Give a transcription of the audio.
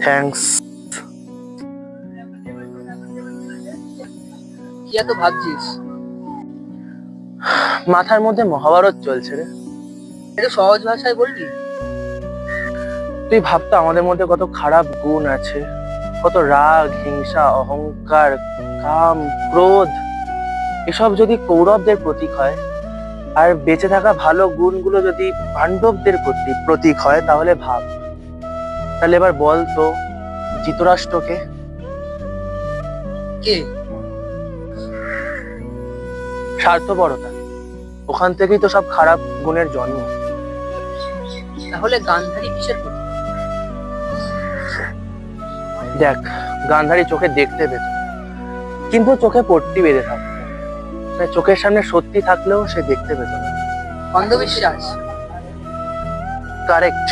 Thanks. কি এত ভাবছিস? মাথার মধ্যে মহাভারত চলছে রে। একটু সহজ ভাষায় বলবি? তুই ভাবতো আমাদের মধ্যে কত খারাপ গুণ আছে, কত রাগ, হিংসা, অহংকার, কাম, ক্রোধ, এসব যদি কৌরবদের প্রতীক হয়, আর বেঁচে থাকা ভালো গুণগুলো যদি পাণ্ডবদের প্রতীক হয়, তাহলে ভাব। তাহলে এবার বল তো, ধৃতরাষ্ট্রকে? কে? স্বার্থপরতা, ওখান থেকেই তো সব খারাপ গুণের জন্ম। তাহলে গান্ধারী কিসের প্রতীক? দেখ, গান্ধারী চোখে দেখতে পেত, কিন্তু চোখে পট্টি বেঁধে থাকতো, মানে চোখের সামনে সত্যি থাকলেও সে দেখতে পেত না। অন্ধবিশ্বাস। কারেক্ট।